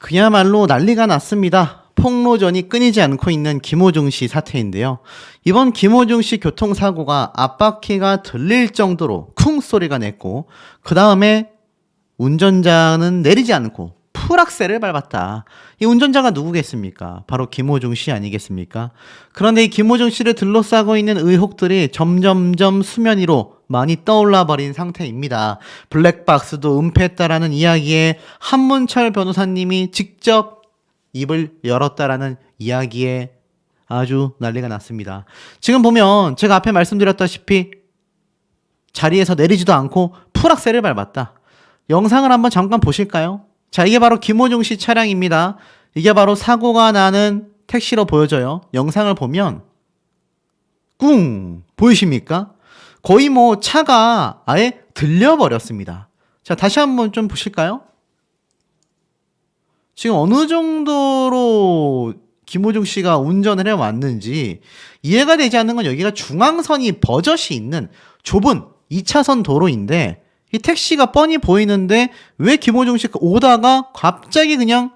그야말로 난리가 났습니다. 폭로전이 끊이지 않고 있는 김호중 씨 사태인데요. 이번 김호중 씨 교통사고가 앞바퀴가 들릴 정도로 쿵 소리가 냈고, 그 다음에 운전자는 내리지 않고 풀악셀을 밟았다. 이 운전자가 누구겠습니까? 바로 김호중 씨 아니겠습니까? 그런데 이 김호중 씨를 둘러싸고 있는 의혹들이 점점점 수면 위로 많이 떠올라 버린 상태입니다. 블랙박스도 은폐했다라는 이야기에 한문철 변호사님이 직접 입을 열었다라는 이야기에 아주 난리가 났습니다. 지금 보면 제가 앞에 말씀드렸다시피 자리에서 내리지도 않고 풀악셀을 밟았다. 영상을 한번 잠깐 보실까요? 자, 이게 바로 김호중 씨 차량입니다. 이게 바로 사고가 나는 택시로 보여져요. 영상을 보면 꿍 보이십니까? 거의 뭐 차가 아예 들려버렸습니다. 자, 다시 한번 좀 보실까요? 지금 어느 정도로 김호중 씨가 운전을 해왔는지 이해가 되지 않는 건, 여기가 중앙선이 버젓이 있는 좁은 2차선 도로인데 이 택시가 뻔히 보이는데 왜 김호중 씨가 오다가 갑자기 그냥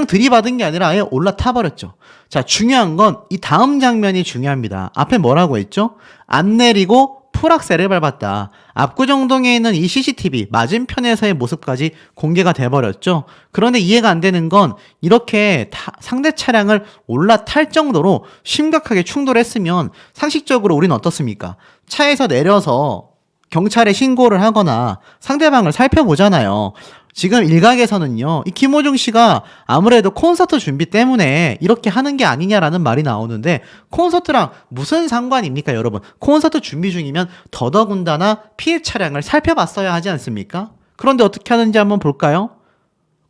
들이받은 게 아니라 아예 올라타 버렸죠. 자, 중요한 건 이 다음 장면이 중요합니다. 앞에 뭐라고 했죠? 안 내리고 풀악셀을 밟았다. 압구정동에 있는 이 CCTV 맞은편에서의 모습까지 공개가 돼버렸죠. 그런데 이해가 안 되는 건, 이렇게 상대 차량을 올라탈 정도로 심각하게 충돌했으면 상식적으로 우리는 어떻습니까? 차에서 내려서 경찰에 신고를 하거나 상대방을 살펴보잖아요. 지금 일각에서는요, 이 김호중 씨가 아무래도 콘서트 준비 때문에 이렇게 하는 게 아니냐라는 말이 나오는데, 콘서트랑 무슨 상관입니까, 여러분? 콘서트 준비 중이면 더더군다나 피해 차량을 살펴봤어야 하지 않습니까? 그런데 어떻게 하는지 한번 볼까요?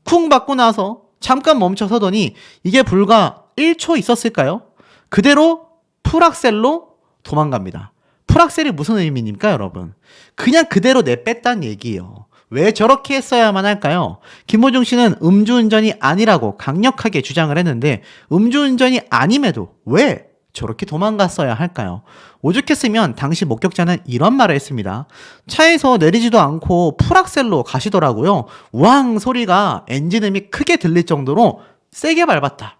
쿵 받고 나서 잠깐 멈춰서더니 이게 불과 1초 있었을까요? 그대로 풀악셀로 도망갑니다. 풀악셀이 무슨 의미입니까, 여러분? 그냥 그대로 내뺐다는 얘기예요. 왜 저렇게 했어야만 할까요? 김호중 씨는 음주운전이 아니라고 강력하게 주장을 했는데, 음주운전이 아님에도 왜 저렇게 도망갔어야 할까요? 오죽했으면 당시 목격자는 이런 말을 했습니다. 차에서 내리지도 않고 풀악셀로 가시더라고요. 우왕 소리가 엔진음이 크게 들릴 정도로 세게 밟았다.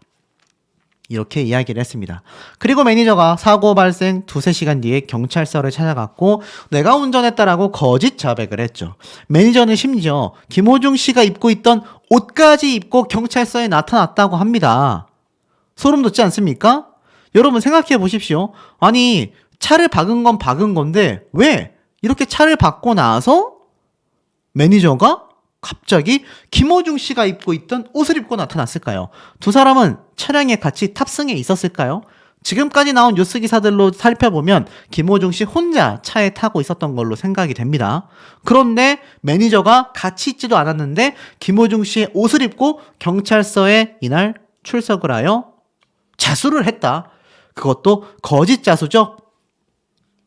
이렇게 이야기를 했습니다. 그리고 매니저가 사고 발생 2-3시간 뒤에 경찰서를 찾아갔고 내가 운전했다라고 거짓 자백을 했죠. 매니저는 심지어 김호중 씨가 입고 있던 옷까지 입고 경찰서에 나타났다고 합니다. 소름 돋지 않습니까? 여러분 생각해 보십시오. 아니, 차를 박은 건 박은 건데 왜 이렇게 차를 박고 나서 매니저가 갑자기 김호중 씨가 입고 있던 옷을 입고 나타났을까요? 두 사람은 차량에 같이 탑승해 있었을까요? 지금까지 나온 뉴스 기사들로 살펴보면 김호중 씨 혼자 차에 타고 있었던 걸로 생각이 됩니다. 그런데 매니저가 같이 있지도 않았는데 김호중 씨의 옷을 입고 경찰서에 이날 출석을 하여 자수를 했다. 그것도 거짓 자수죠.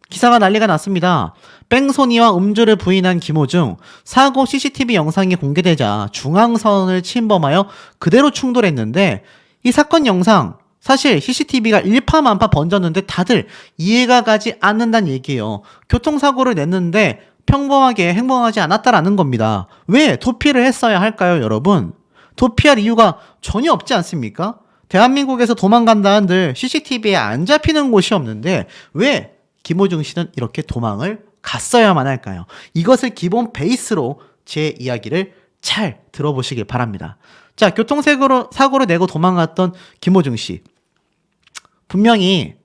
기사가 난리가 났습니다. 뺑소니와 음주를 부인한 김호중, 사고 CCTV 영상이 공개되자 중앙선을 침범하여 그대로 충돌했는데, 이 사건 영상 사실 CCTV가 일파만파 번졌는데 다들 이해가 가지 않는다는 얘기예요. 교통사고를 냈는데 평범하게 행동하지 않았다라는 겁니다. 왜 도피를 했어야 할까요, 여러분? 도피할 이유가 전혀 없지 않습니까? 대한민국에서 도망간다 한들 CCTV에 안 잡히는 곳이 없는데 왜 김호중 씨는 이렇게 도망을 갔어야만 할까요? 이것을 기본 베이스로 제 이야기를 잘 들어보시길 바랍니다. 자, 교통사고를 내고 도망갔던 김호중 씨. 분명히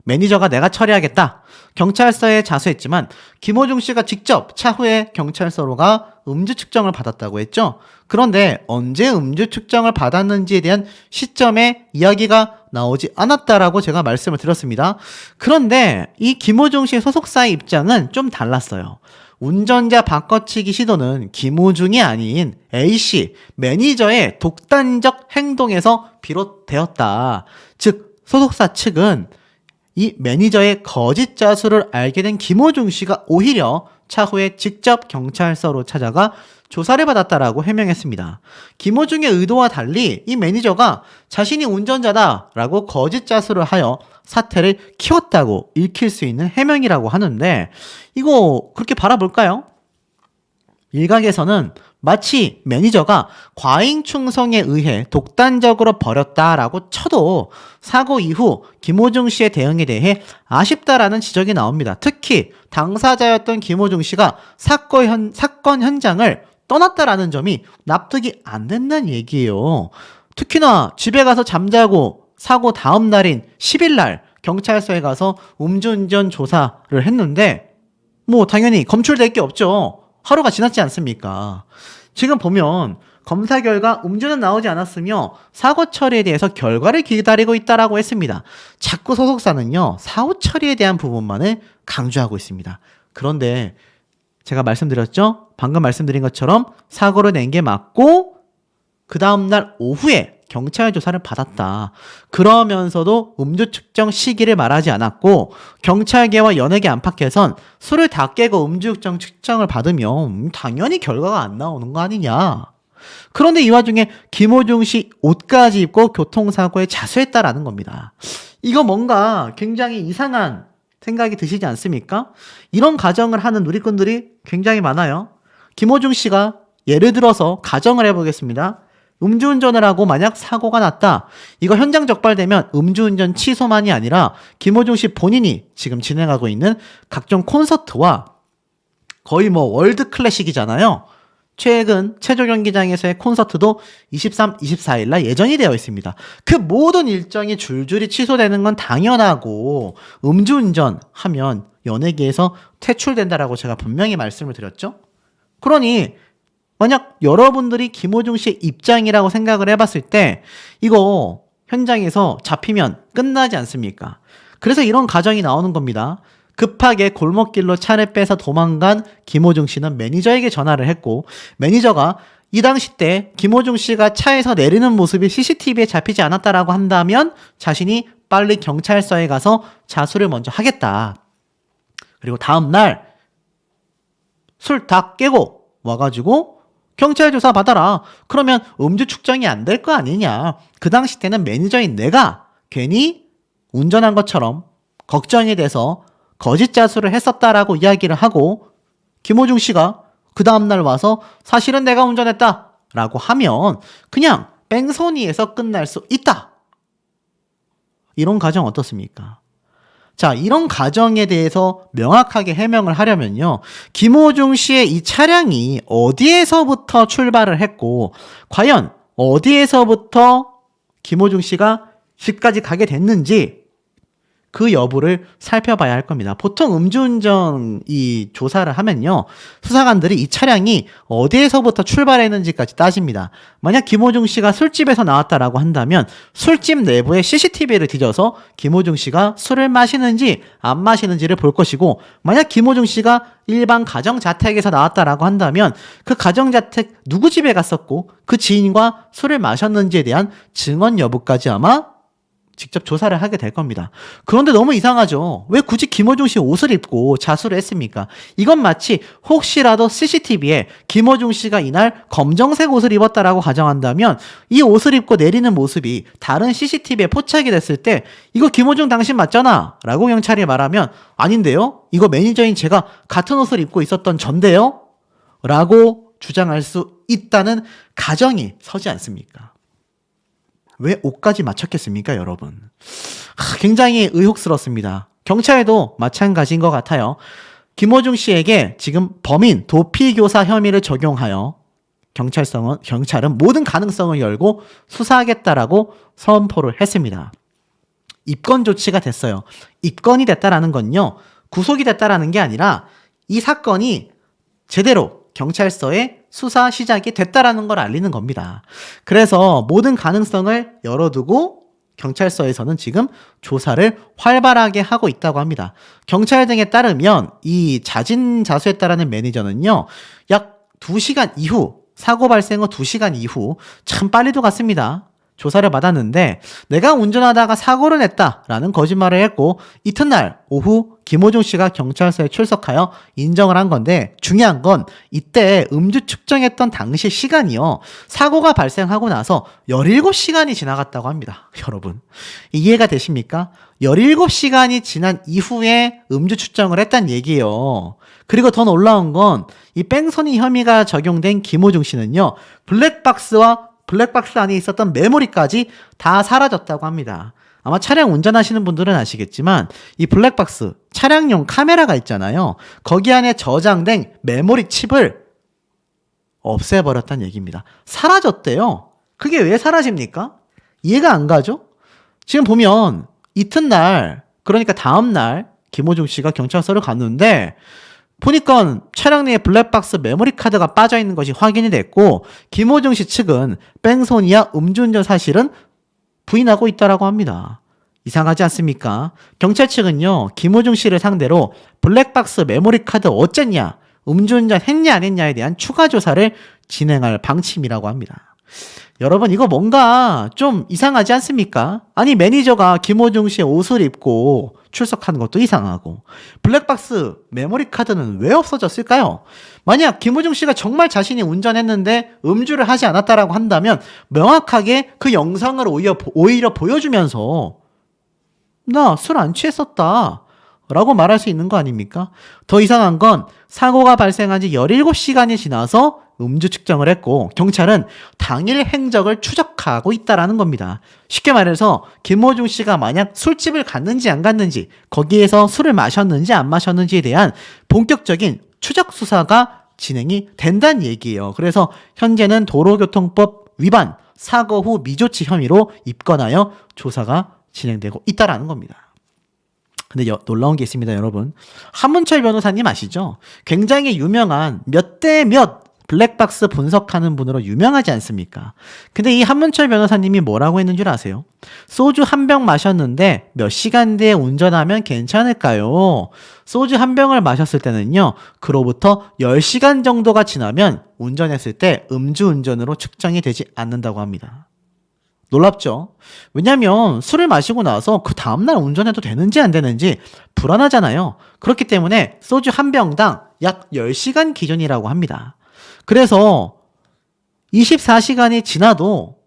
매니저가 내가 처리하겠다. 경찰서에 자수했지만 김호중 씨가 직접 차후에 경찰서로 가 음주 측정을 받았다고 했죠. 그런데 언제 음주 측정을 받았는지에 대한 시점에 이야기가 나오지 않았다라고 제가 말씀을 드렸습니다. 그런데 이 김호중 씨의 소속사의 입장은 좀 달랐어요. 운전자 바꿔치기 시도는 김호중이 아닌 A씨 매니저의 독단적 행동에서 비롯되었다. 즉 소속사 측은 이 매니저의 거짓 자수를 알게 된 김호중 씨가 오히려 차후에 직접 경찰서로 찾아가 조사를 받았다라고 해명했습니다. 김호중의 의도와 달리 이 매니저가 자신이 운전자다라고 거짓 자수를 하여 사태를 키웠다고 읽힐 수 있는 해명이라고 하는데, 이거 그렇게 바라볼까요? 일각에서는 마치 매니저가 과잉 충성에 의해 독단적으로 버렸다라고 쳐도 사고 이후 김호중 씨의 대응에 대해 아쉽다라는 지적이 나옵니다. 특히 당사자였던 김호중 씨가 사건 현장을 떠났다라는 점이 납득이 안 된다는 얘기예요. 특히나 집에 가서 잠자고 사고 다음 날인 10일 날 경찰서에 가서 음주운전 조사를 했는데 뭐 당연히 검출될 게 없죠. 하루가 지났지 않습니까? 지금 보면 검사 결과 음주는 나오지 않았으며 사고 처리에 대해서 결과를 기다리고 있다라고 했습니다. 자꾸 소속사는요, 사후 처리에 대한 부분만을 강조하고 있습니다. 그런데 제가 말씀드렸죠? 방금 말씀드린 것처럼 사고를 낸 게 맞고 그 다음날 오후에 경찰 조사를 받았다. 그러면서도 음주 측정 시기를 말하지 않았고 경찰계와 연예계 안팎에선 술을 다 깨고 음주 측정을 받으면 당연히 결과가 안 나오는 거 아니냐. 그런데 이 와중에 김호중 씨 옷까지 입고 교통사고에 자수했다라는 겁니다. 이거 뭔가 굉장히 이상한 생각이 드시지 않습니까? 이런 가정을 하는 누리꾼들이 굉장히 많아요. 김호중 씨가 예를 들어서 가정을 해보겠습니다. 음주운전을 하고 만약 사고가 났다. 이거 현장 적발되면 음주운전 취소만이 아니라 김호중 씨 본인이 지금 진행하고 있는 각종 콘서트와 거의 뭐 월드 클래식이잖아요. 최근 체조 경기장에서의 콘서트도 23, 24일 날 예정이 되어 있습니다. 그 모든 일정이 줄줄이 취소되는 건 당연하고 음주운전 하면 연예계에서 퇴출된다라고 제가 분명히 말씀을 드렸죠. 그러니 만약 여러분들이 김호중 씨의 입장이라고 생각을 해봤을 때 이거 현장에서 잡히면 끝나지 않습니까? 그래서 이런 가정이 나오는 겁니다. 급하게 골목길로 차를 빼서 도망간 김호중 씨는 매니저에게 전화를 했고 매니저가 이 당시 때 김호중 씨가 차에서 내리는 모습이 CCTV에 잡히지 않았다라고 한다면 자신이 빨리 경찰서에 가서 자수를 먼저 하겠다. 그리고 다음날 술 다 깨고 와가지고 경찰 조사 받아라. 그러면 음주 측정이 안 될 거 아니냐. 그 당시 때는 매니저인 내가 괜히 운전한 것처럼 걱정이 돼서 거짓 자수를 했었다라고 이야기를 하고 김호중 씨가 그 다음날 와서 사실은 내가 운전했다 라고 하면 그냥 뺑소니에서 끝날 수 있다. 이런 가정 어떻습니까? 자, 이런 가정에 대해서 명확하게 해명을 하려면요. 김호중 씨의 이 차량이 어디에서부터 출발을 했고 과연 어디에서부터 김호중 씨가 집까지 가게 됐는지 그 여부를 살펴봐야 할 겁니다. 보통 음주운전 이 조사를 하면요. 수사관들이 이 차량이 어디에서부터 출발했는지까지 따집니다. 만약 김호중 씨가 술집에서 나왔다라고 한다면 술집 내부에 CCTV를 뒤져서 김호중 씨가 술을 마시는지 안 마시는지를 볼 것이고 만약 김호중 씨가 일반 가정자택에서 나왔다라고 한다면 그 가정자택 누구 집에 갔었고 그 지인과 술을 마셨는지에 대한 증언 여부까지 아마 직접 조사를 하게 될 겁니다. 그런데 너무 이상하죠. 왜 굳이 김호중 씨 옷을 입고 자수를 했습니까? 이건 마치 혹시라도 CCTV에 김호중 씨가 이날 검정색 옷을 입었다라고 가정한다면 이 옷을 입고 내리는 모습이 다른 CCTV에 포착이 됐을 때 이거 김호중 당신 맞잖아 라고 경찰이 말하면 아닌데요? 이거 매니저인 제가 같은 옷을 입고 있었던 전데요? 라고 주장할 수 있다는 가정이 서지 않습니까? 왜 옷까지 맞췄겠습니까, 여러분? 굉장히 의혹스럽습니다. 경찰도 마찬가지인 것 같아요. 김호중 씨에게 지금 범인 도피교사 혐의를 적용하여 경찰은 모든 가능성을 열고 수사하겠다라고 선포를 했습니다. 입건 조치가 됐어요. 입건이 됐다라는 건요, 구속이 됐다라는 게 아니라 이 사건이 제대로 경찰서에 수사 시작이 됐다라는 걸 알리는 겁니다. 그래서 모든 가능성을 열어두고 경찰서에서는 지금 조사를 활발하게 하고 있다고 합니다. 경찰 등에 따르면 이 자진자수했다라는 매니저는요, 약 2시간 이후, 사고 발생 후 2시간 이후, 참 빨리도 갔습니다. 조사를 받았는데 내가 운전하다가 사고를 냈다라는 거짓말을 했고 이튿날 오후 김호중 씨가 경찰서에 출석하여 인정을 한 건데 중요한 건 이때 음주 측정했던 당시 시간이요. 사고가 발생하고 나서 17시간이 지나갔다고 합니다. 여러분 이해가 되십니까? 17시간이 지난 이후에 음주 측정을 했단 얘기예요. 그리고 더 놀라운 건 이 뺑소니 혐의가 적용된 김호중 씨는요, 블랙박스 안에 있었던 메모리까지 다 사라졌다고 합니다. 아마 차량 운전하시는 분들은 아시겠지만 이 블랙박스, 차량용 카메라가 있잖아요. 거기 안에 저장된 메모리 칩을 없애버렸다는 얘기입니다. 사라졌대요. 그게 왜 사라집니까? 이해가 안 가죠? 지금 보면 이튿날, 그러니까 다음날 김호중 씨가 경찰서를 갔는데 보니까 차량 내에 블랙박스 메모리 카드가 빠져있는 것이 확인이 됐고, 김호중 씨 측은 뺑소니와 음주운전 사실은 부인하고 있다고 합니다. 이상하지 않습니까? 경찰 측은요, 김호중 씨를 상대로 블랙박스 메모리 카드 어쨌냐, 음주운전 했냐 안 했냐에 대한 추가 조사를 진행할 방침이라고 합니다. 여러분, 이거 뭔가 좀 이상하지 않습니까? 아니, 매니저가 김호중 씨의 옷을 입고 출석하는 것도 이상하고, 블랙박스 메모리 카드는 왜 없어졌을까요? 만약 김호중 씨가 정말 자신이 운전했는데 음주를 하지 않았다라고 한다면 명확하게 그 영상을 오히려 보여주면서 나 술 안 취했었다 라고 말할 수 있는 거 아닙니까? 더 이상한 건 사고가 발생한 지 17시간이 지나서 음주 측정을 했고, 경찰은 당일 행적을 추적하고 있다라는 겁니다. 쉽게 말해서 김호중 씨가 만약 술집을 갔는지 안 갔는지, 거기에서 술을 마셨는지 안 마셨는지에 대한 본격적인 추적 수사가 진행이 된다는 얘기예요. 그래서 현재는 도로교통법 위반, 사고 후 미조치 혐의로 입건하여 조사가 진행되고 있다라는 겁니다. 근데 놀라운 게 있습니다, 여러분. 한문철 변호사님 아시죠? 굉장히 유명한 몇 대 몇 블랙박스 분석하는 분으로 유명하지 않습니까? 근데 이 한문철 변호사님이 뭐라고 했는 줄 아세요? 소주 한 병 마셨는데 몇 시간 뒤에 운전하면 괜찮을까요? 소주 한 병을 마셨을 때는요, 그로부터 10시간 정도가 지나면 운전했을 때 음주운전으로 측정이 되지 않는다고 합니다. 놀랍죠? 왜냐면 술을 마시고 나서 그 다음날 운전해도 되는지 안 되는지 불안하잖아요. 그렇기 때문에 소주 한 병당 약 10시간 기준이라고 합니다. 그래서 24시간이 지나도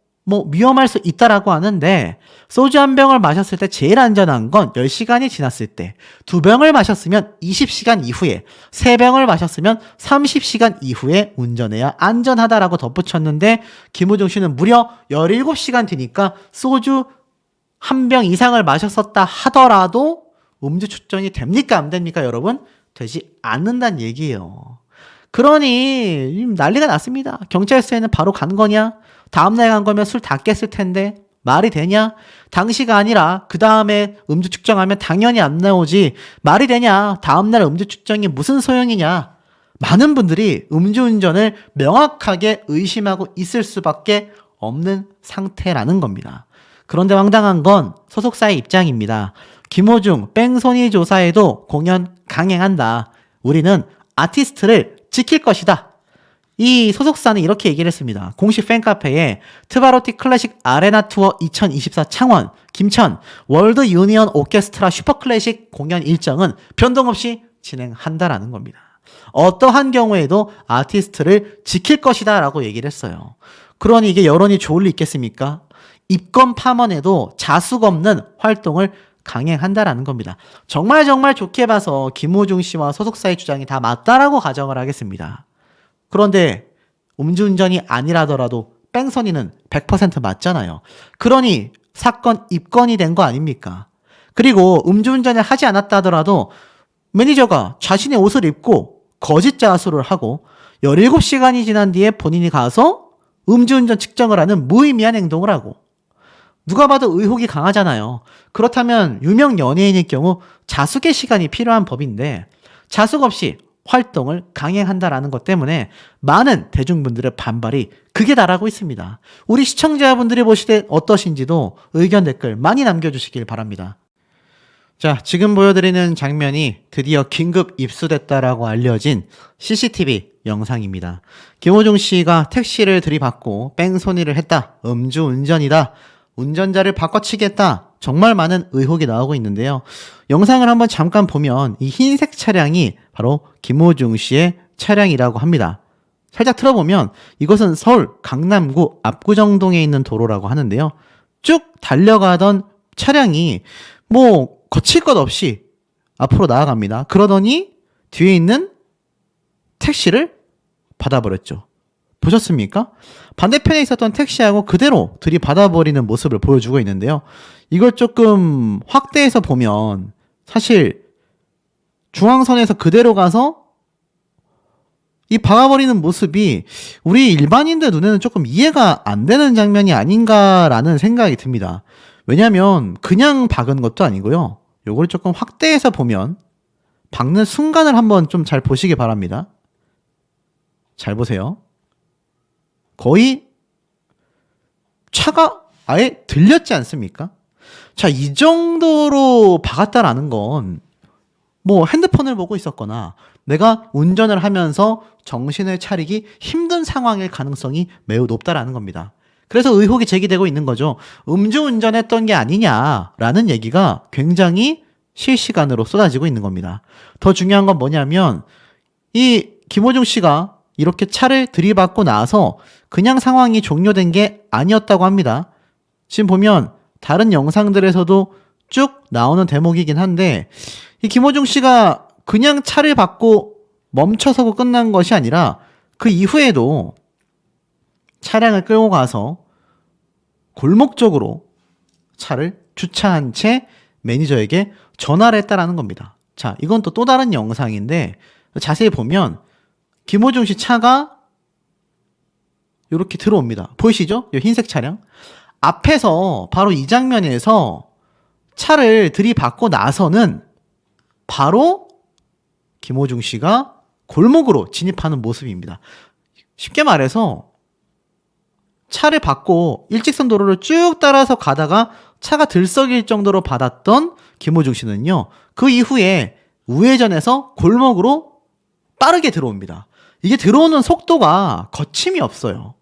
위험할 수 있다라고 하는데, 소주 한 병을 마셨을 때 제일 안전한 건 10시간이 지났을 때, 2병을 마셨으면 20시간 이후에, 3병을 마셨으면 30시간 이후에 운전해야 안전하다라고 덧붙였는데, 김호중 씨는 무려 17시간 뒤니까 소주 한 병 이상을 마셨었다 하더라도 음주 측정이 됩니까 안 됩니까 여러분? 되지 않는다는 얘기예요. 그러니 난리가 났습니다. 경찰서에는 바로 간 거냐? 다음날 간 거면 술 다 깼을 텐데 말이 되냐? 당시가 아니라 그 다음에 음주 측정하면 당연히 안 나오지, 말이 되냐? 다음날 음주 측정이 무슨 소용이냐? 많은 분들이 음주운전을 명확하게 의심하고 있을 수밖에 없는 상태라는 겁니다. 그런데 황당한 건 소속사의 입장입니다. 김호중 뺑소니 조사에도 공연 강행한다. 우리는 아티스트를 지킬 것이다. 이 소속사는 이렇게 얘기를 했습니다. 공식 팬카페에 트바로티 클래식 아레나 투어 2024 창원, 김천, 월드 유니언 오케스트라 슈퍼클래식 공연 일정은 변동 없이 진행한다라는 겁니다. 어떠한 경우에도 아티스트를 지킬 것이다 라고 얘기를 했어요. 그러니 이게 여론이 좋을 리 있겠습니까? 입건 파문에도 자숙 없는 활동을 강행한다라는 겁니다. 정말 좋게 봐서 김호중 씨와 소속사의 주장이 다 맞다라고 가정을 하겠습니다. 그런데 음주운전이 아니라더라도 뺑소니는 100% 맞잖아요. 그러니 사건 입건이 된 거 아닙니까? 그리고 음주운전을 하지 않았다 하더라도 매니저가 자신의 옷을 입고 거짓 자수를 하고 17시간이 지난 뒤에 본인이 가서 음주운전 측정을 하는 무의미한 행동을 하고, 누가 봐도 의혹이 강하잖아요. 그렇다면 유명 연예인일 경우 자숙의 시간이 필요한 법인데 자숙 없이 활동을 강행한다라는 것 때문에 많은 대중분들의 반발이 극에 달하고 있습니다. 우리 시청자분들이 보실 때 어떠신지도 의견 댓글 많이 남겨주시길 바랍니다. 자, 지금 보여드리는 장면이 드디어 긴급 입수됐다라고 알려진 CCTV 영상입니다. 김호중 씨가 택시를 들이받고 뺑소니를 했다, 음주운전이다, 운전자를 바꿔치겠다, 정말 많은 의혹이 나오고 있는데요. 영상을 한번 잠깐 보면 이 흰색 차량이 바로 김호중 씨의 차량이라고 합니다. 살짝 틀어보면 이것은 서울 강남구 압구정동에 있는 도로라고 하는데요. 쭉 달려가던 차량이 거칠 것 없이 앞으로 나아갑니다. 그러더니 뒤에 있는 택시를 받아버렸죠. 보셨습니까? 반대편에 있었던 택시하고 그대로 들이받아버리는 모습을 보여주고 있는데요. 이걸 조금 확대해서 보면 사실 중앙선에서 그대로 가서 이 박아버리는 모습이 우리 일반인들 눈에는 조금 이해가 안 되는 장면이 아닌가라는 생각이 듭니다. 왜냐하면 그냥 박은 것도 아니고요. 요걸 조금 확대해서 보면 박는 순간을 한번 좀 잘 보시기 바랍니다. 잘 보세요. 거의 차가 아예 들렸지 않습니까? 자, 이 정도로 박았다라는 건 뭐 핸드폰을 보고 있었거나 내가 운전을 하면서 정신을 차리기 힘든 상황일 가능성이 매우 높다라는 겁니다. 그래서 의혹이 제기되고 있는 거죠. 음주운전했던 게 아니냐라는 얘기가 굉장히 실시간으로 쏟아지고 있는 겁니다. 더 중요한 건 뭐냐면 이 김호중 씨가 이렇게 차를 들이받고 나서 그냥 상황이 종료된 게 아니었다고 합니다. 지금 보면 다른 영상들에서도 쭉 나오는 대목이긴 한데 이 김호중 씨가 그냥 차를 받고 멈춰서고 끝난 것이 아니라 그 이후에도 차량을 끌고 가서 골목 쪽으로 차를 주차한 채 매니저에게 전화를 했다라는 겁니다. 자, 이건 또 다른 영상인데 자세히 보면 김호중 씨 차가 이렇게 들어옵니다. 보이시죠? 이 흰색 차량. 앞에서 바로 이 장면에서 차를 들이받고 나서는 바로 김호중 씨가 골목으로 진입하는 모습입니다. 쉽게 말해서 차를 받고 일직선 도로를 쭉 따라서 가다가 차가 들썩일 정도로 받았던 김호중 씨는요. 그 이후에 우회전해서 골목으로 빠르게 들어옵니다. 이게 들어오는 속도가 거침이 없어요.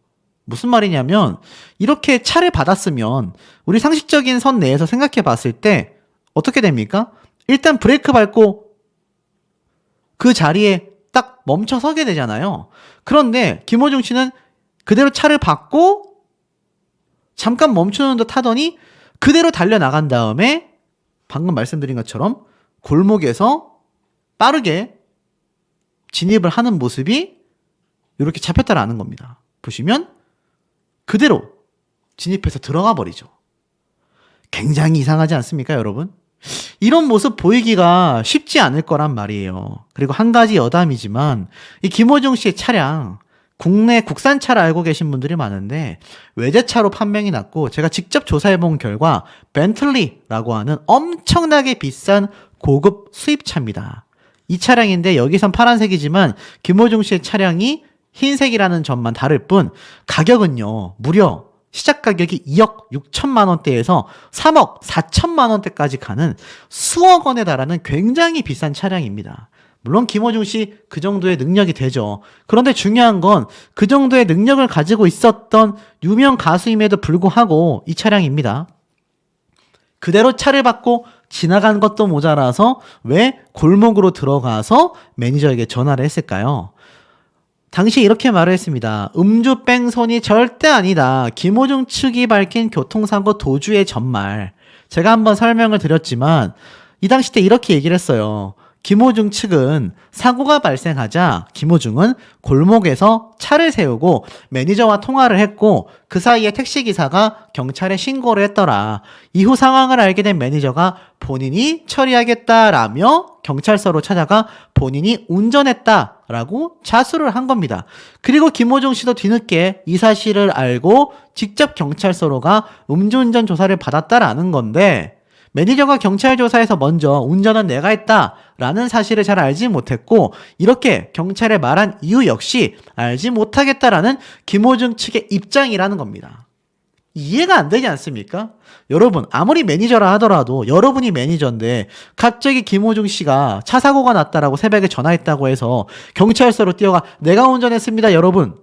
무슨 말이냐면 이렇게 차를 받았으면 우리 상식적인 선 내에서 생각해 봤을 때 어떻게 됩니까? 일단 브레이크 밟고 그 자리에 딱 멈춰 서게 되잖아요. 그런데 김호중 씨는 그대로 차를 받고 잠깐 멈추는 듯 하더니 그대로 달려나간 다음에 방금 말씀드린 것처럼 골목에서 빠르게 진입을 하는 모습이 이렇게 잡혔다라는 겁니다. 보시면 그대로 진입해서 들어가 버리죠. 굉장히 이상하지 않습니까, 여러분? 이런 모습 보이기가 쉽지 않을 거란 말이에요. 그리고 한 가지 여담이지만 이 김호중 씨의 차량 국내 국산차를 알고 계신 분들이 많은데 외제차로 판명이 났고 제가 직접 조사해본 결과 벤틀리라고 하는 엄청나게 비싼 고급 수입차입니다. 이 차량인데 여기선 파란색이지만 김호중 씨의 차량이 흰색이라는 점만 다를 뿐 가격은요 무려 시작 가격이 2억 6천만 원대에서 3억 4천만 원대까지 가는 수억 원에 달하는 굉장히 비싼 차량입니다. 물론 김호중 씨 그 정도의 능력이 되죠. 그런데 중요한 건 그 정도의 능력을 가지고 있었던 유명 가수임에도 불구하고 이 차량입니다. 그대로 차를 받고 지나간 것도 모자라서 왜 골목으로 들어가서 매니저에게 전화를 했을까요? 당시 이렇게 말을 했습니다. 음주 뺑소니 절대 아니다. 김호중 측이 밝힌 교통사고 도주의 전말. 제가 한번 설명을 드렸지만 이 당시 때 이렇게 얘기를 했어요. 김호중 측은 사고가 발생하자 김호중은 골목에서 차를 세우고 매니저와 통화를 했고 그 사이에 택시기사가 경찰에 신고를 했더라. 이후 상황을 알게 된 매니저가 본인이 처리하겠다라며 경찰서로 찾아가 본인이 운전했다라고 자수를 한 겁니다. 그리고 김호중 씨도 뒤늦게 이 사실을 알고 직접 경찰서로 가 음주운전 조사를 받았다라는 건데 매니저가 경찰 조사에서 먼저 운전은 내가 했다라는 사실을 잘 알지 못했고 이렇게 경찰에 말한 이유 역시 알지 못하겠다라는 김호중 측의 입장이라는 겁니다. 이해가 안 되지 않습니까? 여러분 아무리 매니저라 하더라도 여러분이 매니저인데 갑자기 김호중 씨가 차 사고가 났다라고 새벽에 전화했다고 해서 경찰서로 뛰어가 내가 운전했습니다 여러분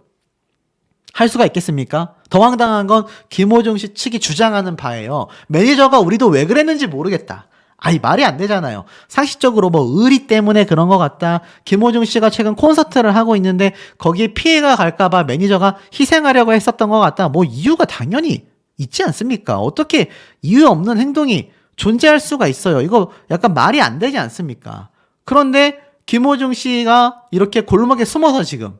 할 수가 있겠습니까? 더 황당한 건 김호중 씨 측이 주장하는 바예요. 매니저가 우리도 왜 그랬는지 모르겠다. 아니 말이 안 되잖아요. 상식적으로 뭐 의리 때문에 그런 것 같다. 김호중 씨가 최근 콘서트를 하고 있는데 거기에 피해가 갈까봐 매니저가 희생하려고 했었던 것 같다. 뭐 이유가 당연히 있지 않습니까? 어떻게 이유 없는 행동이 존재할 수가 있어요. 이거 약간 말이 안 되지 않습니까? 그런데 김호중 씨가 이렇게 골목에 숨어서 지금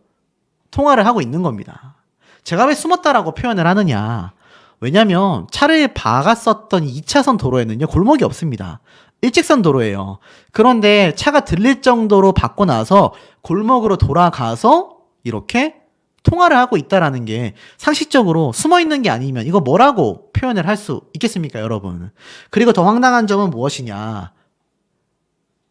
통화를 하고 있는 겁니다. 제가 왜 숨었다라고 표현을 하느냐. 왜냐면 차를 박았었던 2차선 도로에는요, 골목이 없습니다. 일직선 도로예요. 그런데 차가 들릴 정도로 박고 나서 골목으로 돌아가서 이렇게 통화를 하고 있다라는 게 상식적으로 숨어 있는 게 아니면 이거 뭐라고 표현을 할 수 있겠습니까, 여러분? 그리고 더 황당한 점은 무엇이냐?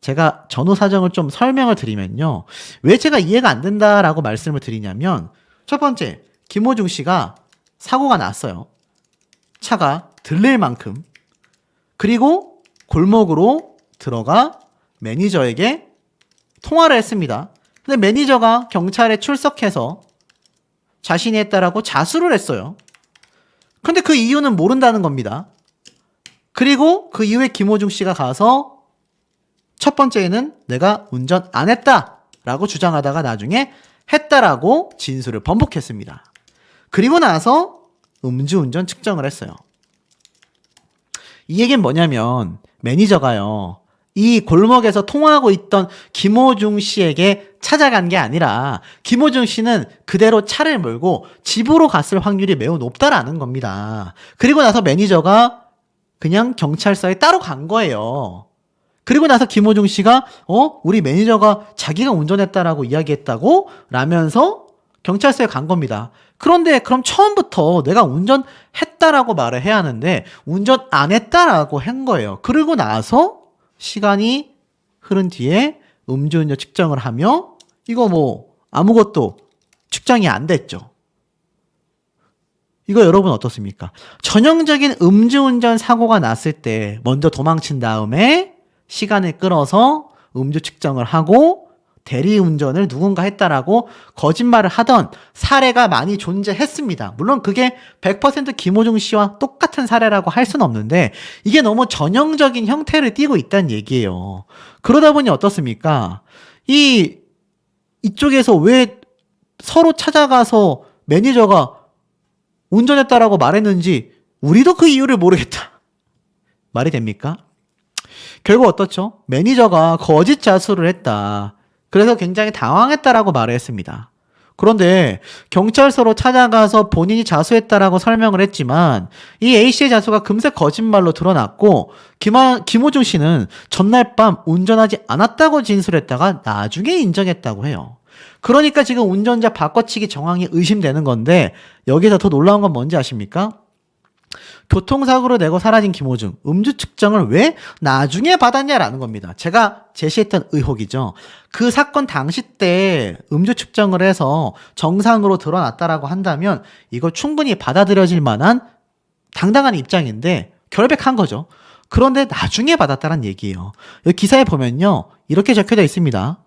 제가 전후 사정을 좀 설명을 드리면요. 왜 제가 이해가 안 된다라고 말씀을 드리냐면, 첫 번째, 김호중 씨가 사고가 났어요. 차가 들릴 만큼. 그리고 골목으로 들어가 매니저에게 통화를 했습니다. 근데 매니저가 경찰에 출석해서 자신이 했다라고 자수를 했어요. 근데 그 이유는 모른다는 겁니다. 그리고 그 이후에 김호중 씨가 가서 첫 번째에는 내가 운전 안 했다라고 주장하다가 나중에 했다라고 진술을 번복했습니다. 그리고 나서 음주운전 측정을 했어요. 이 얘기는 뭐냐면 매니저가요, 이 골목에서 통화하고 있던 김호중 씨에게 찾아간 게 아니라 김호중 씨는 그대로 차를 몰고 집으로 갔을 확률이 매우 높다라는 겁니다. 그리고 나서 매니저가 그냥 경찰서에 따로 간 거예요. 그리고 나서 김호중 씨가 우리 매니저가 자기가 운전했다라고 이야기했다고 라면서 경찰서에 간 겁니다. 그런데 그럼 처음부터 내가 운전했다라고 말을 해야 하는데 운전 안 했다라고 한 거예요. 그리고 나서 시간이 흐른 뒤에 음주운전 측정을 하며 이거 뭐 아무것도 측정이 안 됐죠. 이거 여러분 어떻습니까? 전형적인 음주운전 사고가 났을 때 먼저 도망친 다음에 시간을 끌어서 음주 측정을 하고 대리운전을 누군가 했다라고 거짓말을 하던 사례가 많이 존재했습니다. 물론 그게 100% 김호중 씨와 똑같은 사례라고 할 수는 없는데 이게 너무 전형적인 형태를 띠고 있다는 얘기예요. 그러다 보니 어떻습니까? 이쪽에서 왜 서로 찾아가서 매니저가 운전했다라고 말했는지 우리도 그 이유를 모르겠다. 말이 됩니까? 결국 어떻죠? 매니저가 거짓 자수를 했다. 그래서 굉장히 당황했다라고 말을 했습니다. 그런데 경찰서로 찾아가서 본인이 자수했다라고 설명을 했지만 이 A씨의 자수가 금세 거짓말로 드러났고 김호중 씨는 전날 밤 운전하지 않았다고 진술했다가 나중에 인정했다고 해요. 그러니까 지금 운전자 바꿔치기 정황이 의심되는 건데 여기서 더 놀라운 건 뭔지 아십니까? 교통사고를 내고 사라진 김호중, 음주 측정을 왜 나중에 받았냐라는 겁니다. 제가 제시했던 의혹이죠. 그 사건 당시 때 음주 측정을 해서 정상으로 드러났다라고 한다면 이거 충분히 받아들여질 만한 당당한 입장인데 결백한 거죠. 그런데 나중에 받았다는 얘기예요. 여기 기사에 보면요, 이렇게 적혀져 있습니다.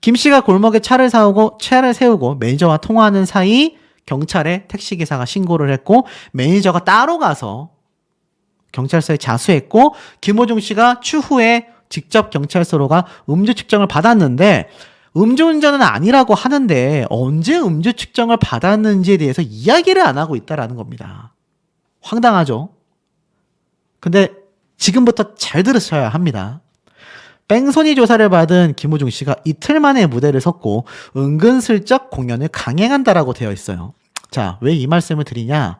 김 씨가 골목에 차를 세우고 매니저와 통화하는 사이 경찰에 택시기사가 신고를 했고 매니저가 따로 가서 경찰서에 자수했고 김호중 씨가 추후에 직접 경찰서로 가 음주 측정을 받았는데 음주운전은 아니라고 하는데 언제 음주 측정을 받았는지에 대해서 이야기를 안 하고 있다라는 겁니다. 황당하죠? 근데 지금부터 잘 들으셔야 합니다. 뺑소니 조사를 받은 김호중 씨가 이틀 만에 무대를 섰고 은근슬쩍 공연을 강행한다라고 되어 있어요. 자, 왜 이 말씀을 드리냐?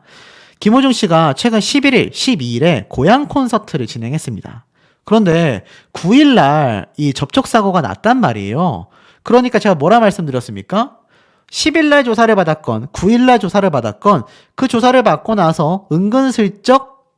김호중 씨가 최근 11일, 12일에 고향 콘서트를 진행했습니다. 그런데 9일날 이 접촉사고가 났단 말이에요. 그러니까 제가 뭐라 말씀드렸습니까? 10일날 조사를 받았건 9일날 조사를 받았건 그 조사를 받고 나서 은근슬쩍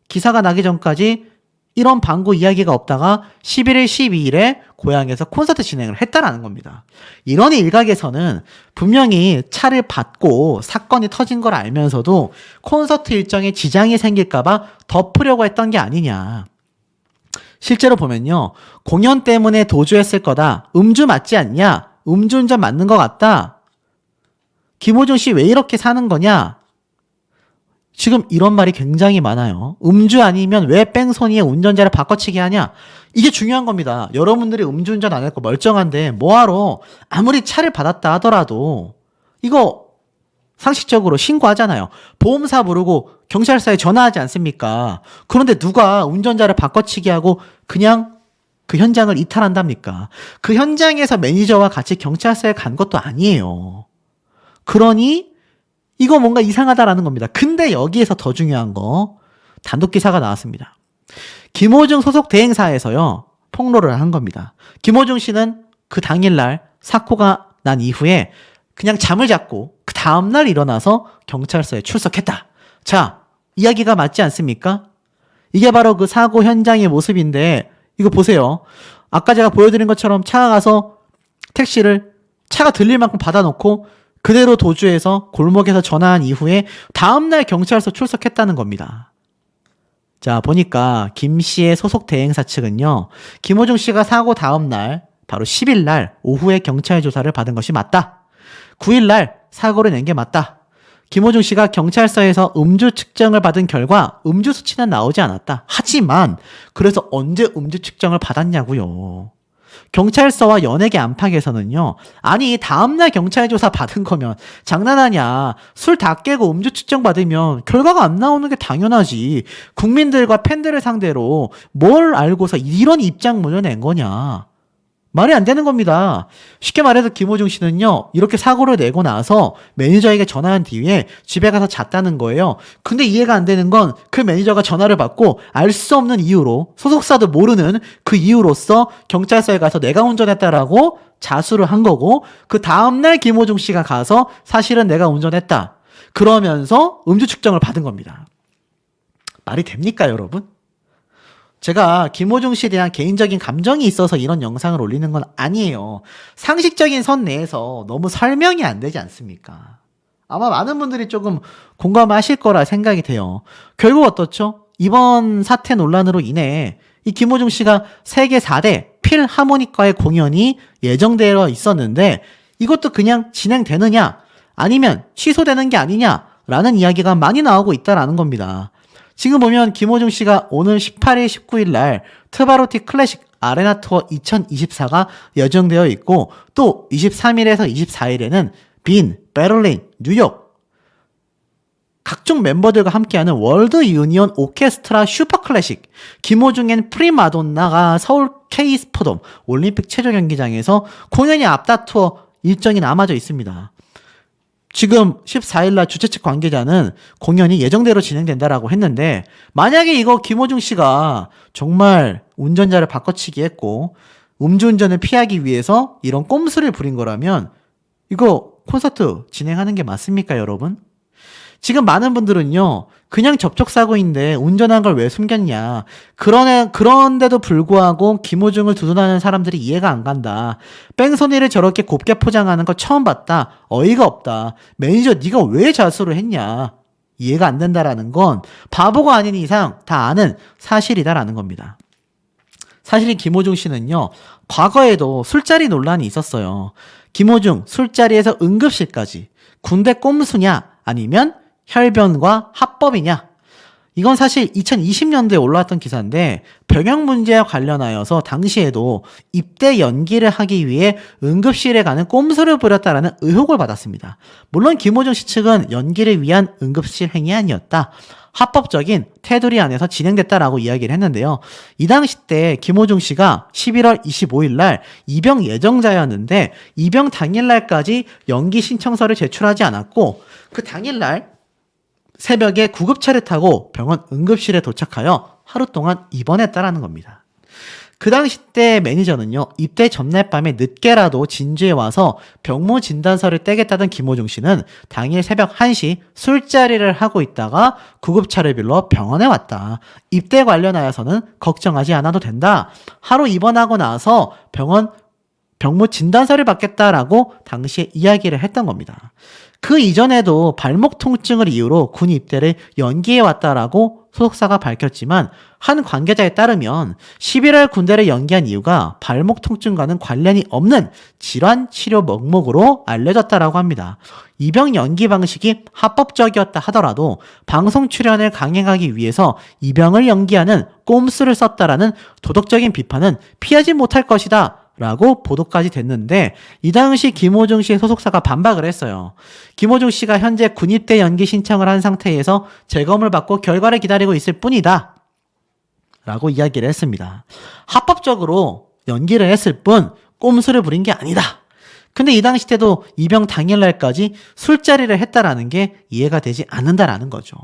기사가 나기 전까지 이런 방구 이야기가 없다가 11일, 12일에 고향에서 콘서트 진행을 했다라는 겁니다. 이런 일각에서는 분명히 차를 받고 사건이 터진 걸 알면서도 콘서트 일정에 지장이 생길까봐 덮으려고 했던 게 아니냐. 실제로 보면요, 공연 때문에 도주했을 거다. 음주 맞지 않냐? 음주운전 맞는 것 같다. 김호중 씨 왜 이렇게 사는 거냐? 지금 이런 말이 굉장히 많아요. 음주 아니면 왜 뺑소니에 운전자를 바꿔치기 하냐? 이게 중요한 겁니다. 여러분들이 음주운전 안 했고 멀쩡한데 뭐하러 아무리 차를 받았다 하더라도 이거 상식적으로 신고하잖아요. 보험사 부르고 경찰서에 전화하지 않습니까? 그런데 누가 운전자를 바꿔치기 하고 그냥 그 현장을 이탈한답니까? 그 현장에서 매니저와 같이 경찰서에 간 것도 아니에요. 그러니 이거 뭔가 이상하다라는 겁니다. 근데 여기에서 더 중요한 거 단독 기사가 나왔습니다. 김호중 소속 대행사에서요 폭로를 한 겁니다. 김호중 씨는 그 당일날 사고가 난 이후에 그냥 잠을 잤고 그 다음날 일어나서 경찰서에 출석했다. 자, 이야기가 맞지 않습니까? 이게 바로 그 사고 현장의 모습인데 이거 보세요. 아까 제가 보여드린 것처럼 차가 가서 택시를 차가 들릴 만큼 받아놓고 그대로 도주해서 골목에서 전화한 이후에 다음날 경찰서 출석했다는 겁니다. 자, 보니까 김 씨의 소속 대행사 측은요. 김호중 씨가 사고 다음날 바로 10일 날 오후에 경찰 조사를 받은 것이 맞다. 9일 날 사고를 낸 게 맞다. 김호중 씨가 경찰서에서 음주 측정을 받은 결과 음주 수치는 나오지 않았다. 하지만 그래서 언제 음주 측정을 받았냐고요. 경찰서와 연예계 안팎에서는요. 아니 다음날 경찰 조사 받은 거면 장난하냐. 술 다 깨고 음주 측정 받으면 결과가 안 나오는 게 당연하지. 국민들과 팬들을 상대로 뭘 알고서 이런 입장문을 낸 거냐. 말이 안 되는 겁니다. 쉽게 말해서 김호중 씨는요. 이렇게 사고를 내고 나서 매니저에게 전화한 뒤에 집에 가서 잤다는 거예요. 근데 이해가 안 되는 건 그 매니저가 전화를 받고 알 수 없는 이유로 소속사도 모르는 그 이유로서 경찰서에 가서 내가 운전했다라고 자수를 한 거고 그 다음날 김호중 씨가 가서 사실은 내가 운전했다. 그러면서 음주 측정을 받은 겁니다. 말이 됩니까 여러분? 제가 김호중 씨에 대한 개인적인 감정이 있어서 이런 영상을 올리는 건 아니에요. 상식적인 선 내에서 너무 설명이 안 되지 않습니까? 아마 많은 분들이 조금 공감하실 거라 생각이 돼요. 결국 어떻죠? 이번 사태 논란으로 인해 이 김호중 씨가 세계 4대 필하모니카의 공연이 예정되어 있었는데 이것도 그냥 진행되느냐 아니면 취소되는 게 아니냐라는 이야기가 많이 나오고 있다라는 겁니다. 지금 보면 김호중 씨가 오늘 18일, 19일 날 트바로티 클래식 아레나 투어 2024가 예정되어 있고 또 23일에서 24일에는 빈, 베를린, 뉴욕 각종 멤버들과 함께하는 월드 유니온 오케스트라 슈퍼 클래식 김호중앤 프리마돈나가 서울 K스포돔 올림픽 체조 경기장에서 공연이 앞다투어 일정이 남아져 있습니다. 지금 14일날 주최 측 관계자는 공연이 예정대로 진행된다라고 했는데 만약에 이거 김호중 씨가 정말 운전자를 바꿔치기 했고 음주운전을 피하기 위해서 이런 꼼수를 부린 거라면 이거 콘서트 진행하는 게 맞습니까 여러분? 지금 많은 분들은요 그냥 접촉사고인데 운전한 걸 왜 숨겼냐 그런데도 불구하고 김호중을 두둔하는 사람들이 이해가 안 간다. 뺑소니를 저렇게 곱게 포장하는 거 처음 봤다. 어이가 없다. 매니저 네가 왜 자수를 했냐. 이해가 안 된다라는 건 바보가 아닌 이상 다 아는 사실이다라는 겁니다. 사실 김호중 씨는요 과거에도 술자리 논란이 있었어요. 김호중 술자리에서 응급실까지 군대 꼼수냐 아니면 혈변과 합법이냐? 이건 사실 2020년도에 올라왔던 기사인데 병역 문제와 관련하여서 당시에도 입대 연기를 하기 위해 응급실에 가는 꼼수를 부렸다라는 의혹을 받았습니다. 물론 김호중 씨 측은 연기를 위한 응급실 행위 아니었다. 합법적인 테두리 안에서 진행됐다라고 이야기를 했는데요. 이 당시 때 김호중 씨가 11월 25일 날 입영 예정자였는데 입영 당일날까지 연기 신청서를 제출하지 않았고 그 당일날 새벽에 구급차를 타고 병원 응급실에 도착하여 하루 동안 입원했다라는 겁니다. 그 당시 때 매니저는요. 입대 전날 밤에 늦게라도 진주에 와서 병무 진단서를 떼겠다던 김호중 씨는 당일 새벽 1시 술자리를 하고 있다가 구급차를 빌려 병원에 왔다. 입대 관련하여서는 걱정하지 않아도 된다. 하루 입원하고 나서 병무 진단서를 받겠다라고 당시에 이야기를 했던 겁니다. 그 이전에도 발목 통증을 이유로 군 입대를 연기해 왔다라고 소속사가 밝혔지만 한 관계자에 따르면 11월 군대를 연기한 이유가 발목 통증과는 관련이 없는 질환 치료 명목으로 알려졌다라고 합니다. 입영 연기 방식이 합법적이었다 하더라도 방송 출연을 강행하기 위해서 입영을 연기하는 꼼수를 썼다라는 도덕적인 비판은 피하지 못할 것이다 라고 보도까지 됐는데 이 당시 김호중 씨의 소속사가 반박을 했어요. 김호중 씨가 현재 군입대 연기 신청을 한 상태에서 재검을 받고 결과를 기다리고 있을 뿐이다 라고 이야기를 했습니다. 합법적으로 연기를 했을 뿐 꼼수를 부린 게 아니다. 근데 이 당시 때도 입영 당일날까지 술자리를 했다라는 게 이해가 되지 않는다라는 거죠.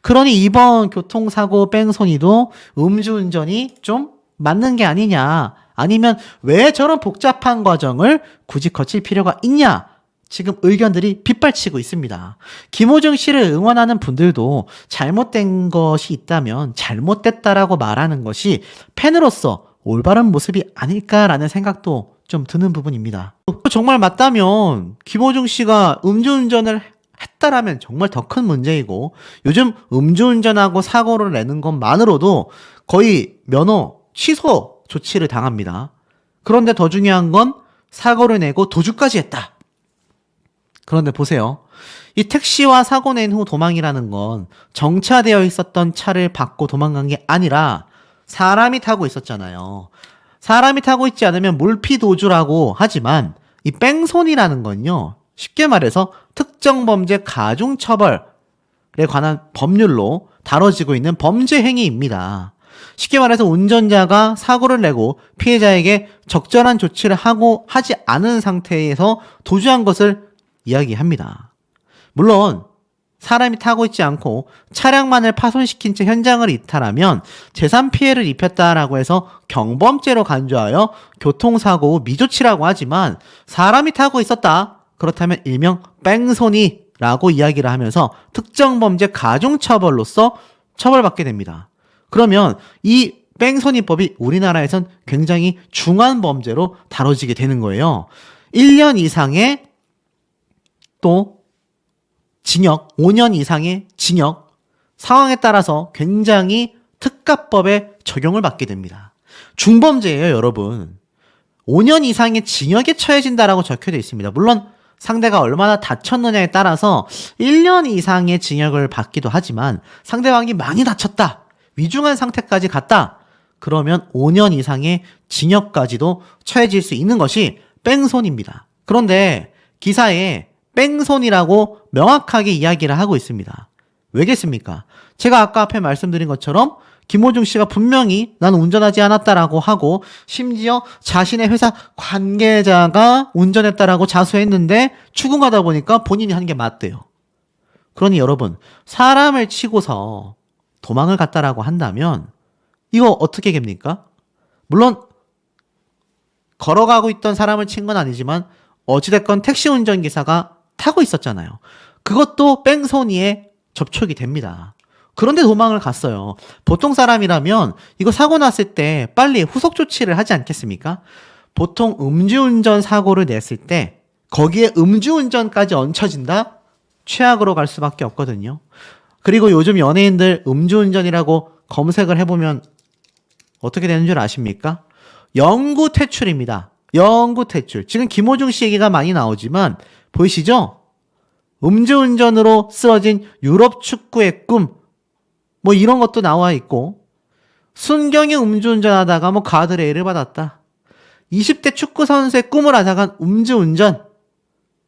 그러니 이번 교통사고 뺑소니도 음주운전이 좀 맞는 게 아니냐, 아니면 왜 저런 복잡한 과정을 굳이 거칠 필요가 있냐, 지금 의견들이 빗발치고 있습니다. 김호중 씨를 응원하는 분들도 잘못된 것이 있다면 잘못됐다라고 말하는 것이 팬으로서 올바른 모습이 아닐까라는 생각도 좀 드는 부분입니다. 정말 맞다면 김호중 씨가 음주운전을 했다라면 정말 더 큰 문제이고, 요즘 음주운전하고 사고를 내는 것만으로도 거의 면허 취소 조치를 당합니다. 그런데 더 중요한 건 사고를 내고 도주까지 했다. 그런데 보세요. 이 택시와 사고 낸 후 도망이라는 건 정차되어 있었던 차를 받고 도망간 게 아니라 사람이 타고 있었잖아요. 사람이 타고 있지 않으면 몰피도주라고 하지만 이 뺑소니라는 건요, 쉽게 말해서 특정범죄 가중처벌에 관한 법률로 다뤄지고 있는 범죄 행위입니다. 쉽게 말해서 운전자가 사고를 내고 피해자에게 적절한 조치를 하지 않은 상태에서 도주한 것을 이야기합니다. 물론 사람이 타고 있지 않고 차량만을 파손시킨 채 현장을 이탈하면 재산 피해를 입혔다라고 해서 경범죄로 간주하여 교통사고 후 미조치라고 하지만, 사람이 타고 있었다, 그렇다면 일명 뺑소니라고 이야기를 하면서 특정범죄 가중처벌로서 처벌받게 됩니다. 그러면 이 뺑소니법이 우리나라에선 굉장히 중한 범죄로 다뤄지게 되는 거예요. 1년 이상의 또 징역, 5년 이상의 징역, 상황에 따라서 굉장히 특가법에 적용을 받게 됩니다. 중범죄예요, 여러분. 5년 이상의 징역에 처해진다라고 적혀져 있습니다. 물론 상대가 얼마나 다쳤느냐에 따라서 1년 이상의 징역을 받기도 하지만, 상대방이 많이 다쳤다, 위중한 상태까지 갔다, 그러면 5년 이상의 징역까지도 처해질 수 있는 것이 뺑소니입니다. 그런데 기사에 뺑소니라고 명확하게 이야기를 하고 있습니다. 왜겠습니까? 제가 아까 앞에 말씀드린 것처럼 김호중 씨가 분명히 나는 운전하지 않았다라고 하고, 심지어 자신의 회사 관계자가 운전했다라고 자수했는데 추궁하다 보니까 본인이 한 게 맞대요. 그러니 여러분, 사람을 치고서 도망을 갔다라고 한다면 이거 어떻게 됩니까? 물론 걸어가고 있던 사람을 친 건 아니지만 어찌됐건 택시 운전기사가 타고 있었잖아요. 그것도 뺑소니에 접촉이 됩니다. 그런데 도망을 갔어요. 보통 사람이라면 이거 사고 났을 때 빨리 후속 조치를 하지 않겠습니까? 보통 음주운전 사고를 냈을 때 거기에 음주운전까지 얹혀진다? 최악으로 갈 수밖에 없거든요. 그리고 요즘 연예인들 음주운전이라고 검색을 해보면 어떻게 되는 줄 아십니까? 영구 퇴출입니다. 영구 퇴출. 지금 김호중 씨 얘기가 많이 나오지만 보이시죠? 음주운전으로 쓰러진 유럽 축구의 꿈, 뭐 이런 것도 나와 있고, 순경이 음주운전하다가 뭐 가드레일을 받았다, 20대 축구 선수의 꿈을 앗아간 음주운전,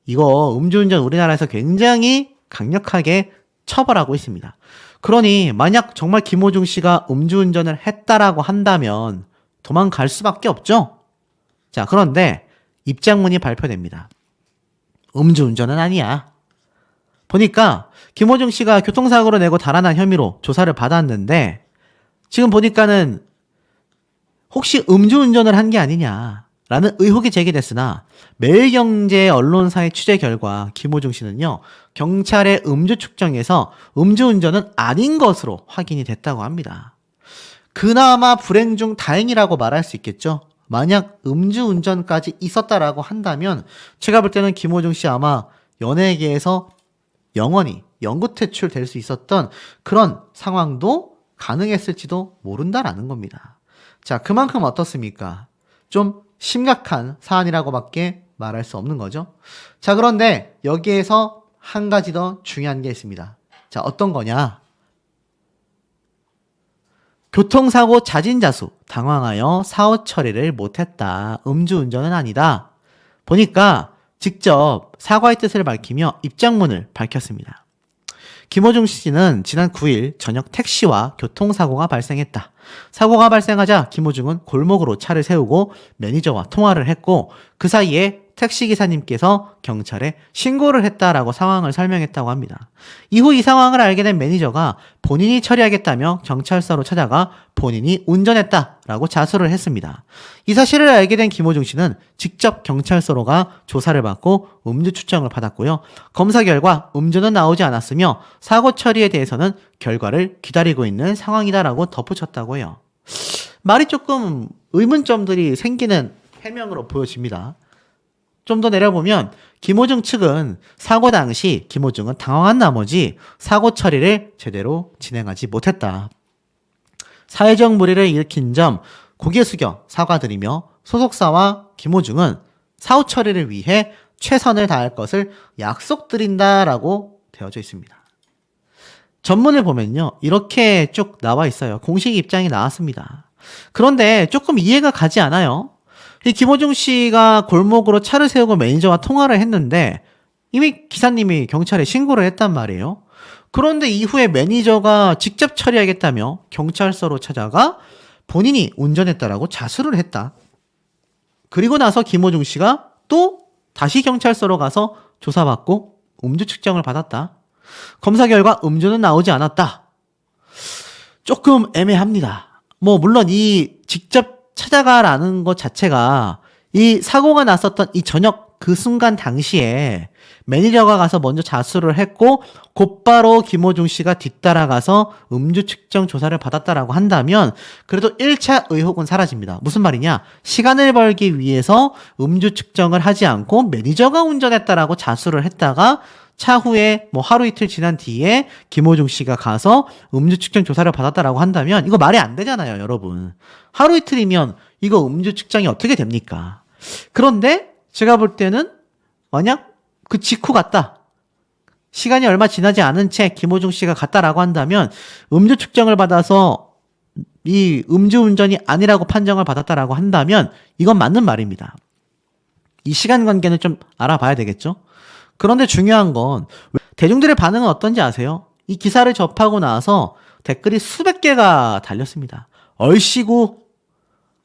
이거 음주운전 우리나라에서 굉장히 강력하게 처벌하고 있습니다. 그러니 만약 정말 김호중 씨가 음주운전을 했다라고 한다면 도망갈 수밖에 없죠. 자, 그런데 입장문이 발표됩니다. 음주운전은 아니야. 보니까 김호중 씨가 교통사고를 내고 달아난 혐의로 조사를 받았는데, 지금 보니까는 혹시 음주운전을 한 게 아니냐라는 의혹이 제기됐으나, 매일경제 언론사의 취재 결과 김호중 씨는요, 경찰의 음주 측정에서 음주운전은 아닌 것으로 확인이 됐다고 합니다. 그나마 불행 중 다행이라고 말할 수 있겠죠. 만약 음주운전까지 있었다라고 한다면 제가 볼 때는 김호중 씨 아마 연예계에서 영원히 영구 퇴출될 수 있었던 그런 상황도 가능했을지도 모른다라는 겁니다. 자, 그만큼 어떻습니까? 좀 심각한 사안이라고밖에 말할 수 없는 거죠. 자, 그런데 여기에서 한 가지 더 중요한 게 있습니다. 자, 어떤 거냐? 교통사고 자진자수, 당황하여 사후 처리를 못했다. 음주운전은 아니다. 보니까 직접 사과의 뜻을 밝히며 입장문을 밝혔습니다. 김호중 씨는 지난 9일 저녁 택시와 교통사고가 발생했다. 사고가 발생하자 김호중은 골목으로 차를 세우고 매니저와 통화를 했고 그 사이에 택시기사님께서 경찰에 신고를 했다라고 상황을 설명했다고 합니다. 이후 이 상황을 알게 된 매니저가 본인이 처리하겠다며 경찰서로 찾아가 본인이 운전했다라고 자수를 했습니다. 이 사실을 알게 된 김호중 씨는 직접 경찰서로 가 조사를 받고 음주 추정을 받았고요. 검사 결과 음주는 나오지 않았으며 사고 처리에 대해서는 결과를 기다리고 있는 상황이다라고 덧붙였다고 해요. 말이 조금 의문점들이 생기는 해명으로 보여집니다. 좀 더 내려보면 김호중 측은 사고 당시 김호중은 당황한 나머지 사고 처리를 제대로 진행하지 못했다. 사회적 물의를 일으킨 점 고개 숙여 사과드리며 소속사와 김호중은 사후 처리를 위해 최선을 다할 것을 약속드린다라고 되어져 있습니다. 전문을 보면요. 이렇게 쭉 나와 있어요. 공식 입장이 나왔습니다. 그런데 조금 이해가 가지 않아요. 이 김호중 씨가 골목으로 차를 세우고 매니저와 통화를 했는데 이미 기사님이 경찰에 신고를 했단 말이에요. 그런데 이후에 매니저가 직접 처리하겠다며 경찰서로 찾아가 본인이 운전했다라고 자수를 했다. 그리고 나서 김호중 씨가 또 다시 경찰서로 가서 조사받고 음주 측정을 받았다. 검사 결과 음주는 나오지 않았다. 조금 애매합니다. 물론 이 직접 찾아가라는 것 자체가 이 사고가 났었던 이 저녁 그 순간 당시에 매니저가 가서 먼저 자수를 했고 곧바로 김호중 씨가 뒤따라가서 음주 측정 조사를 받았다라고 한다면 그래도 1차 의혹은 사라집니다. 무슨 말이냐? 시간을 벌기 위해서 음주 측정을 하지 않고 매니저가 운전했다라고 자수를 했다가 차후에 하루 이틀 지난 뒤에 김호중 씨가 가서 음주 측정 조사를 받았다라고 한다면 이거 말이 안 되잖아요, 여러분. 하루 이틀이면 이거 음주 측정이 어떻게 됩니까? 그런데 제가 볼 때는 만약 그 직후 갔다. 시간이 얼마 지나지 않은 채 김호중 씨가 갔다라고 한다면 음주 측정을 받아서 이 음주운전이 아니라고 판정을 받았다라고 한다면 이건 맞는 말입니다. 이 시간 관계는 좀 알아봐야 되겠죠? 그런데 중요한 건 대중들의 반응은 어떤지 아세요? 이 기사를 접하고 나서 댓글이 수백 개가 달렸습니다. 얼씨구,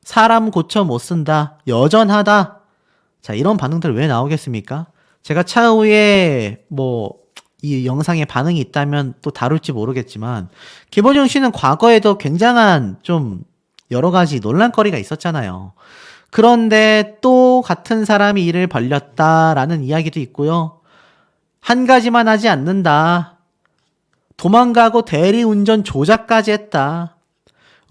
사람 고쳐 못 쓴다, 여전하다. 자, 이런 반응들 왜 나오겠습니까? 제가 차후에 이 영상에 반응이 있다면 또 다룰지 모르겠지만 김호중 씨는 과거에도 굉장한 좀 여러 가지 논란거리가 있었잖아요. 그런데 또 같은 사람이 일을 벌렸다라는 이야기도 있고요. 한 가지만 하지 않는다. 도망가고 대리운전 조작까지 했다.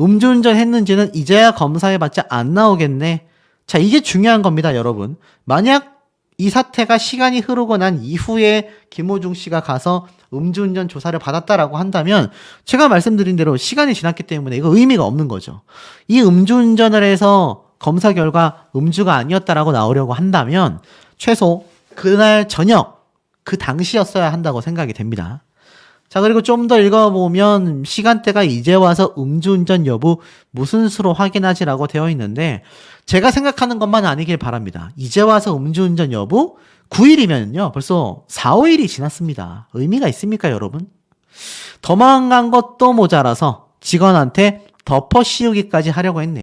음주운전 했는지는 이제야 검사해봤자 안 나오겠네. 자, 이게 중요한 겁니다, 여러분. 만약 이 사태가 시간이 흐르고 난 이후에 김호중 씨가 가서 음주운전 조사를 받았다라고 한다면 제가 말씀드린 대로 시간이 지났기 때문에 이거 의미가 없는 거죠. 이 음주운전을 해서 검사 결과 음주가 아니었다라고 나오려고 한다면 최소 그날 저녁 그 당시였어야 한다고 생각이 됩니다. 자, 그리고 좀 더 읽어보면 시간대가 이제 와서 음주운전 여부 무슨 수로 확인하지라고 되어 있는데 제가 생각하는 것만 아니길 바랍니다. 이제 와서 음주운전 여부 9일이면요 벌써 4, 5일이 지났습니다. 의미가 있습니까, 여러분? 도망간 것도 모자라서 직원한테 덮어 씌우기까지 하려고 했네요.